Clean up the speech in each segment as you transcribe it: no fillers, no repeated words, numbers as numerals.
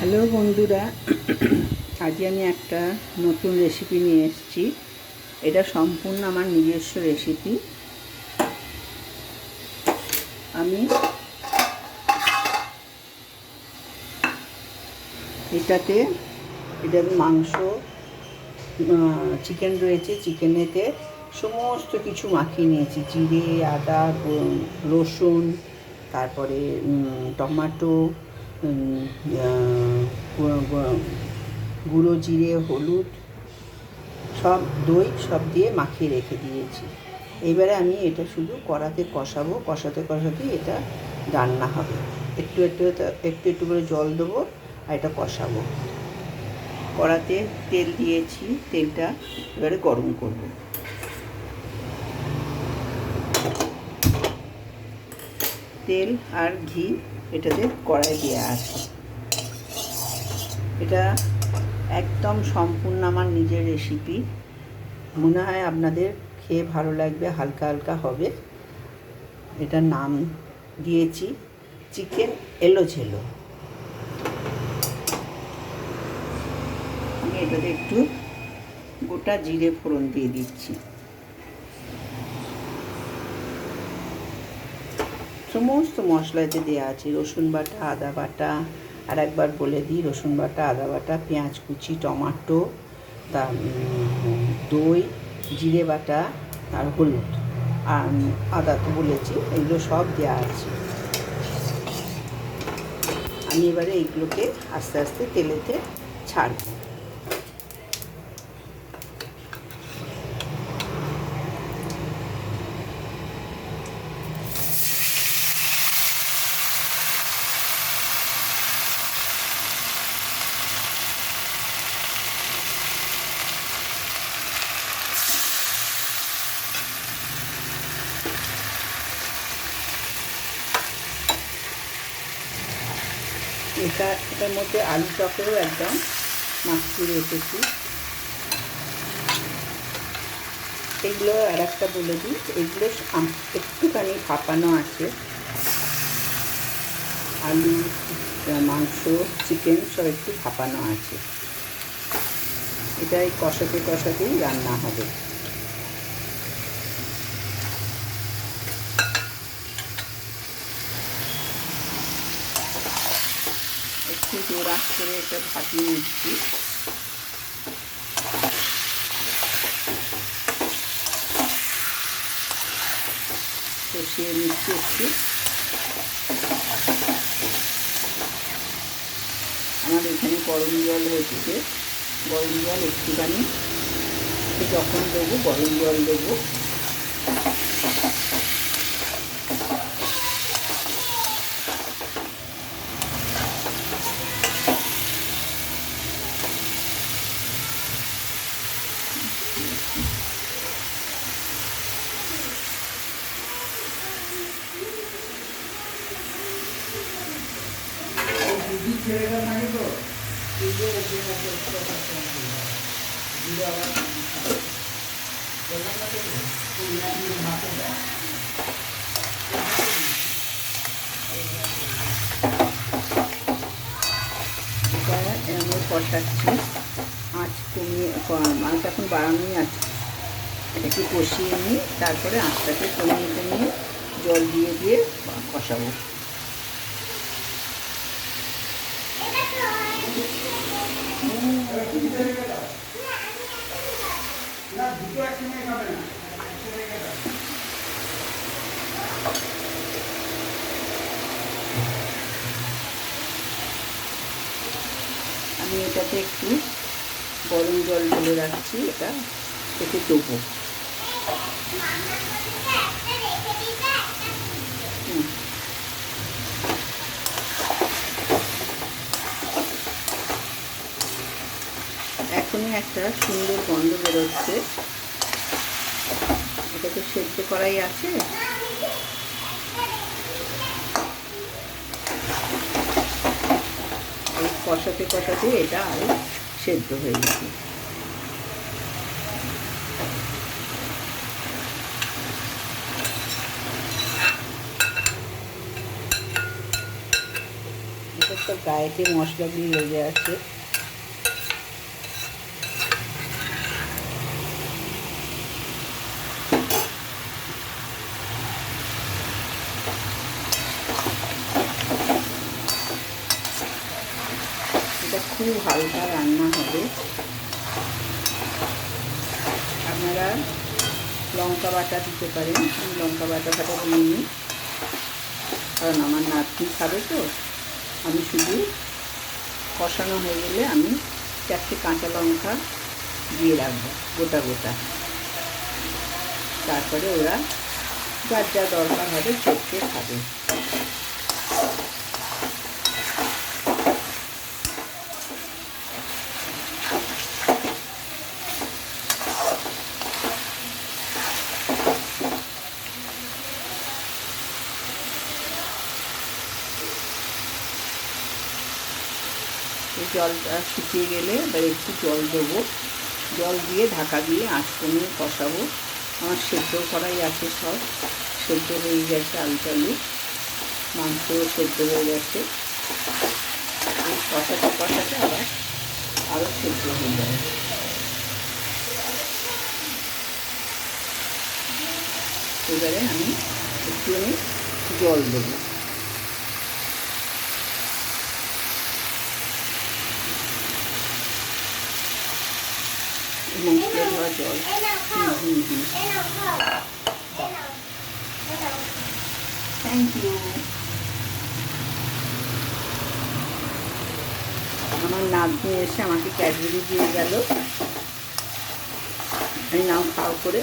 Hello বন্ধুরা, আজ আমি একটা নতুন রেসিপি নিয়ে এসেছি। এটা সম্পূর্ণ আমার নিজস্ব রেসিপি। আমি এটাতে মাংস, চিকেন রয়েছে, চিকেনেতে সমস্ত কিছু মাখিয়ে নিয়েছি। জিরে, আদা, রসুন, তারপরে টমেটো, গুঁড়ো জিরে, হলুদ, সব দই সব দিয়ে মাখিয়ে রেখে দিয়েছি। এবারে আমি এটা শুধু কড়াতে কষাবো, কষাতে কষাতেই এটা রান্না হবে। একটু একটু একটু একটু করে জল দেবো আর এটা কষাবো। কড়াতে তেল দিয়েছি, তেলটা এবারে গরম করব। তেল আর ঘি এটাতে কড়াই দেওয়া আছে। এটা একদম সম্পূর্ণ আমার নিজের রেসিপি। মনে হয় আপনাদের খেয়ে ভালো লাগবে, হালকা হালকা হবে। এটার নাম দিয়েছি চিকেন এলোঝেলো। আমি এটাতে একটু গোটা জিরে ফোড়ন দিয়ে দিচ্ছি। সমস্ত মশলাতে দেওয়া আছে, রসুন বাটা, আদা বাটা, আর একবার বলে দিই, রসুন বাটা, আদা বাটা, পেঁয়াজ কুচি, টমেটো, দই, জিরে বাটা আর হলুদ, আর আদা তো বলেছি, এগুলো সব দেওয়া আছে। আমি এবারে এইগুলোকে আস্তে আস্তে তেলেতে ছাড়ব। এটার মধ্যে আলু চপেরও একদম মাখিয়ে রেখেছি। এগুলো আর একটা বলে দিই, এগুলো একটুখানি ভাপানো আছে। আলু, মাংস, চিকেন সব একটু ভাপানো আছে। এটাই কষাতে কষাতেই রান্না হবে। একটু জোর আঁচ করে এটা ভাপিয়ে নিচ্ছি। কষিয়ে নিচ্ছি একটু। আমার এখানে গরম জল হয়েছে, গরম জল একটুখানি যখন দেবো গরম জল দেবো। আমি কষাচ্ছি, আঁচ কমিয়ে, আঁচ এখন বাড়ানোই আছে। একটু কষিয়ে নিই, তারপরে আঁচটাকে কমিয়ে কমিয়ে জল দিয়ে দিয়ে কষাবো। আমি এটাতে একটু গরম জল ঢেলে রাখছি, এটা এতে দেবো। এখনই একটা সুন্দর গন্ধ বেরোচ্ছে। এটা তো সেদ্ধ করাই আছে। এই কষাতে কষাতে এটা আরও সেদ্ধ হয়ে যাবে। সব গায়েতে মশলাগুলি লেগে আছে। এটা খুব হালকা রান্না হবে। আপনারা লঙ্কা বাটা দিতে পারেন, আমি লঙ্কা বাটা দিয়ে নিই, কারণ আমার নাতনি খাবে তো। আমি শুধু কষানো হয়ে গেলে আমি 4টে কাঁচা লঙ্কা দিয়ে রাখবো গোটা গোটা। তারপরে ওরা যার যা দরকার হবে চেপে খাবে। এই জলটা শুকিয়ে গেলে এবার একটু জল দেবো। জল দিয়ে ঢাকা দিয়ে আঁচ কমিয়ে কষাবো। আমার সেদ্ধ করাই আছে, সব সেদ্ধ হয়ে গেছে, আলু টালু মাংসও সেদ্ধ হয়ে গেছে। এই কষাতে আবার আরও সেদ্ধ হয়ে যাবে। এবারে আমি একটুখানি জল দেবো। মশলা ধোয়া জল। Thank you. আমার নাতনি এসে আমাকে ক্যাডবেরি দিয়ে গেল। আমি নাও খাও করে।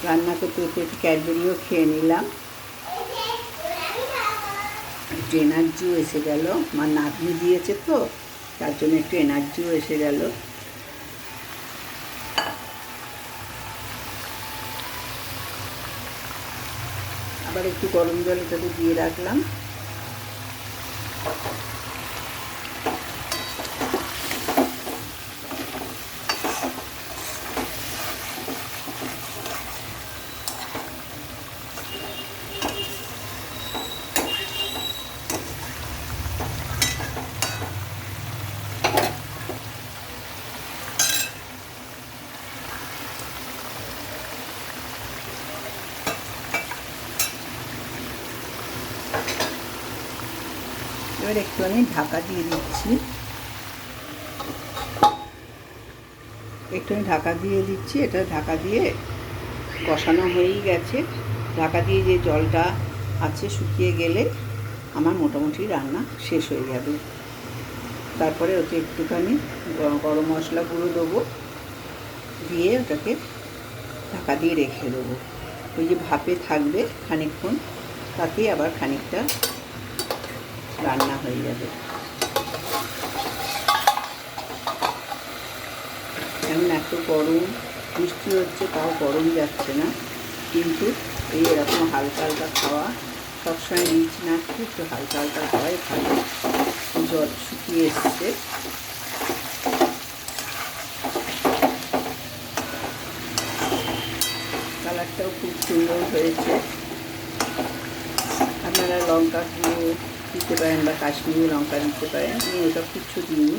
রান্না করতে করতে একটু ক্যাডবেরিও খেয়ে নিলাম। একটু এনার্জিও এসে গেল। আমার নাতনি দিয়েছে তো, তার জন্য একটু এনার্জিও এসে গেল। আবার একটু গরম জল এটাতে দিয়ে রাখলাম। এবার একটুখানি ঢাকা দিয়ে দিচ্ছি। এটা ঢাকা দিয়ে কষানো হয়েই গেছে। ঢাকা দিয়ে যে জলটা আছে শুকিয়ে গেলে আমার মোটামুটি রান্না শেষ হয়ে যাবে। তারপরে ওতে একটুখানি গরম মশলা গুঁড়ো দেবো, দিয়ে ওটাকে ঢাকা দিয়ে রেখে দেবো। ওই যে ভাপে থাকবে খানিকক্ষণ, তাতেই আবার খানিকটা রান্না হয়ে যাবে। এমন এত গরম, বৃষ্টি হচ্ছে তাও গরম যাচ্ছে না। কিন্তু এই এরকম হালকা হালকা খাওয়া, সবসময় রিচ না খেয়ে একটু হালকা হালকা খাওয়াই ভালো। জল শুকিয়ে এসছে। কালারটাও খুব সুন্দর হয়েছে। আপনারা লঙ্কা গুঁড়ো দিতে পারেন বা কাশ্মীরি লঙ্কা দিতে পারেন। আমি ওসব কিছু দিইনি,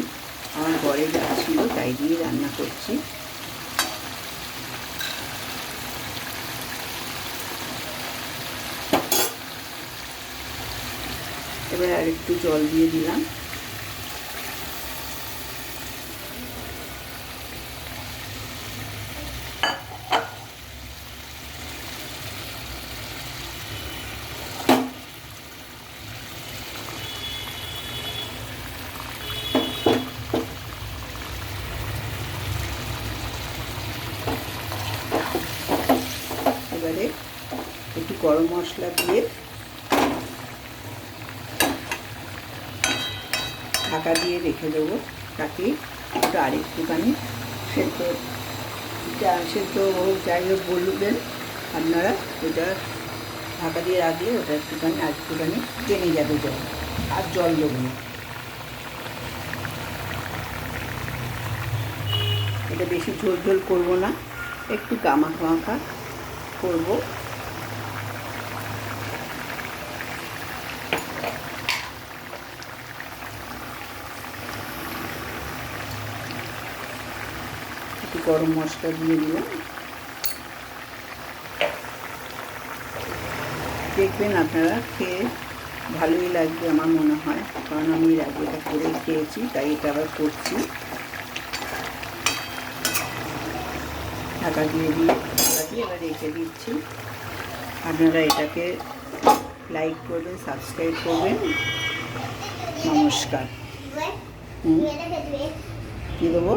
আমার ঘরে যা ছিল তাই দিয়ে রান্না করছি। এবার আর একটু জল দিয়ে দিলাম। এবারে একটু গরম মশলা দিয়ে ঢাকা দিয়ে রেখে দেবো, তাকে একটু আরেকটুখানি সেদ্ধ হোক, যাই হোক বলবেন আপনারা। ওটা ঢাকা দিয়ে রাখলে ওটা একটুখানি টেনে যাবে জল, আর জল দেবো না। এটা বেশি ঝোল ঝোল করবো না, একটু মাখা মাখা করবো। একটু গরম মশলা দিয়ে দিলাম। দেখবেন আপনারা খেয়ে ভালোই লাগবে আমার মনে হয়, কারণ আমি এর আগে এটা করে খেয়েছি, তাই এটা আবার করছি। ঢাকা দিয়ে এবার রেখে দিচ্ছি। আপনারা এটাকে লাইক করবেন, সাবস্ক্রাইব করবেন। নমস্কার। কী দেবো?